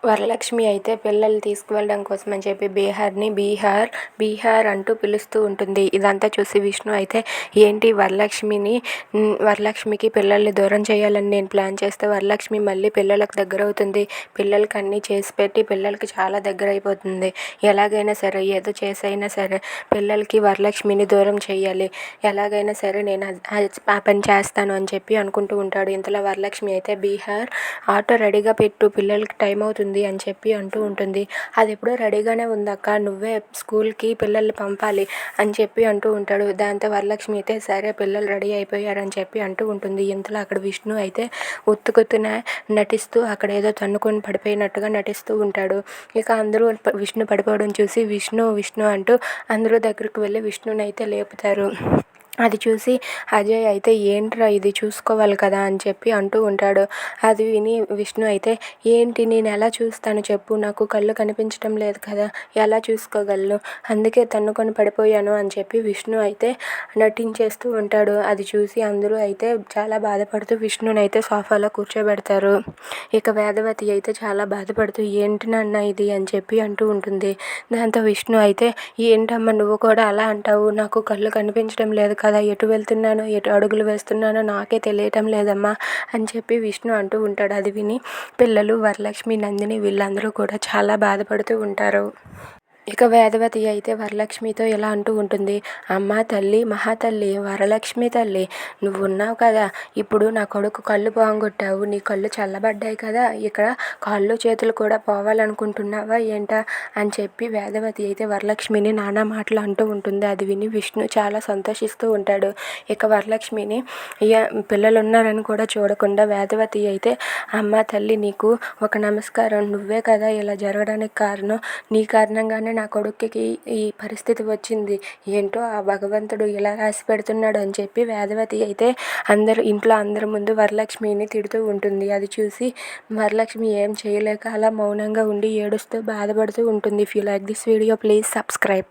వరలక్ష్మి అయితే పిల్లల్ని తీసుకువెళ్ళడం కోసం అని చెప్పి బీహార్ అంటూ పిలుస్తూ ఉంటుంది. ఇదంతా చూసి విష్ణు అయితే ఏంటి వరలక్ష్మికి పిల్లల్ని దూరం చేయాలని నేను ప్లాన్ చేస్తే వరలక్ష్మి మళ్ళీ పిల్లలకు దగ్గర అవుతుంది. పిల్లలకి అన్నీ చేసి పెట్టి పిల్లలకి చాలా దగ్గర అయిపోతుంది. ఎలాగైనా సరే ఏదో చేసైనా సరే పిల్లలకి వరలక్ష్మిని దూరం చేయాలి. ఎలాగైనా సరే నేను ఆ పని చేస్తాను అని చెప్పి అనుకుంటూ ఉంటాడు. ఇంతలో వరలక్ష్మి అయితే ఆటో రెడీగా పెట్టు, పిల్లలకి టైం అవుతుంది అని చెప్పి అంటూ ఉంటుంది. అది ఎప్పుడో రెడీగానే ఉందక్క, నువ్వే స్కూల్కి పిల్లల్ని పంపాలి అని చెప్పి అంటూ ఉంటాడు. దాంతో వరలక్ష్మి అయితే సరే పిల్లలు రెడీ అయిపోయారని చెప్పి అంటూ ఉంటుంది. ఇంతలో అక్కడ విష్ణు అయితే ఉత్తుకుత్తున నటిస్తూ అక్కడ ఏదో తన్నుకొని పడిపోయినట్టుగా నటిస్తూ ఉంటాడు. ఇక అందరూ విష్ణు పడిపోవడం చూసి విష్ణు విష్ణు అంటూ అందరూ దగ్గరికి వెళ్ళి విష్ణుని అయితే లేపుతారు. అది చూసి అజయ్ అయితే ఏంట్రా ఇది, చూసుకోవాలి కదా అని చెప్పి అంటూ ఉంటాడు. అది విని విష్ణు అయితే ఏంటి, నేను ఎలా చూస్తాను చెప్పు, నాకు కళ్ళు కనిపించడం లేదు కదా, ఎలా చూసుకోగలను, అందుకే తన్నుకొని పడిపోయాను అని చెప్పి విష్ణు అయితే నటించేస్తూ ఉంటాడు. అది చూసి అందరూ అయితే చాలా బాధపడుతూ విష్ణుని అయితే సోఫాలో కూర్చోబెడతారు. ఇక వేదవతి అయితే చాలా బాధపడుతూ ఏంటి నాన్న ఇది అని చెప్పి అంటూ ఉంటుంది. దాంతో విష్ణు అయితే ఏంటమ్మా నువ్వు కూడా అలా అంటావు, నాకు కళ్ళు కనిపించడం లేదు కదా, ఎటు వెళ్తున్నానో ఎటు అడుగులు వేస్తున్నానో నాకే తెలియటం లేదమ్మా అని చెప్పి విష్ణు అంటూ ఉంటాడు. అది విని పిల్లలు వరలక్ష్మి, నందిని వీళ్ళందరూ కూడా చాలా బాధపడుతూ ఉంటారు. ఇక వేదవతి అయితే వరలక్ష్మితో ఇలా అంటూ ఉంటుంది. అమ్మ తల్లి, మహాతల్లి, వరలక్ష్మి తల్లి, నువ్వు ఉన్నావు కదా, ఇప్పుడు నా కొడుకు కళ్ళు పోగొట్టావు, నీ కళ్ళు చల్లబడ్డాయి కదా, ఇక్కడ కాళ్ళు చేతులు కూడా పోవాలనుకుంటున్నావా ఏంటా అని చెప్పి వేదవతి అయితే వరలక్ష్మిని నానా మాటలు అంటూ ఉంటుంది. అది విని విష్ణు చాలా సంతోషిస్తూ ఉంటాడు. ఇక వరలక్ష్మిని పిల్లలు ఉన్నారని కూడా చూడకుండా వేదవతి అయితే అమ్మ తల్లి నీకు ఒక నమస్కారం, నువ్వే కదా ఇలా జరగడానికి కారణం, నీ కారణంగానే నా కొడుకుకి ఈ పరిస్థితి వచ్చింది, ఏంటో ఆ భగవంతుడు ఇలా రాసి పెడుతున్నాడు అని చెప్పి వేదవతి అయితే ఇంట్లో అందరి ముందు వరలక్ష్మిని తిడుతూ ఉంటుంది. అది చూసి వరలక్ష్మి ఏం చేయలేక అలా మౌనంగా ఉండి ఏడుస్తూ బాధపడుతూ ఉంటుంది. If you like this video please subscribe.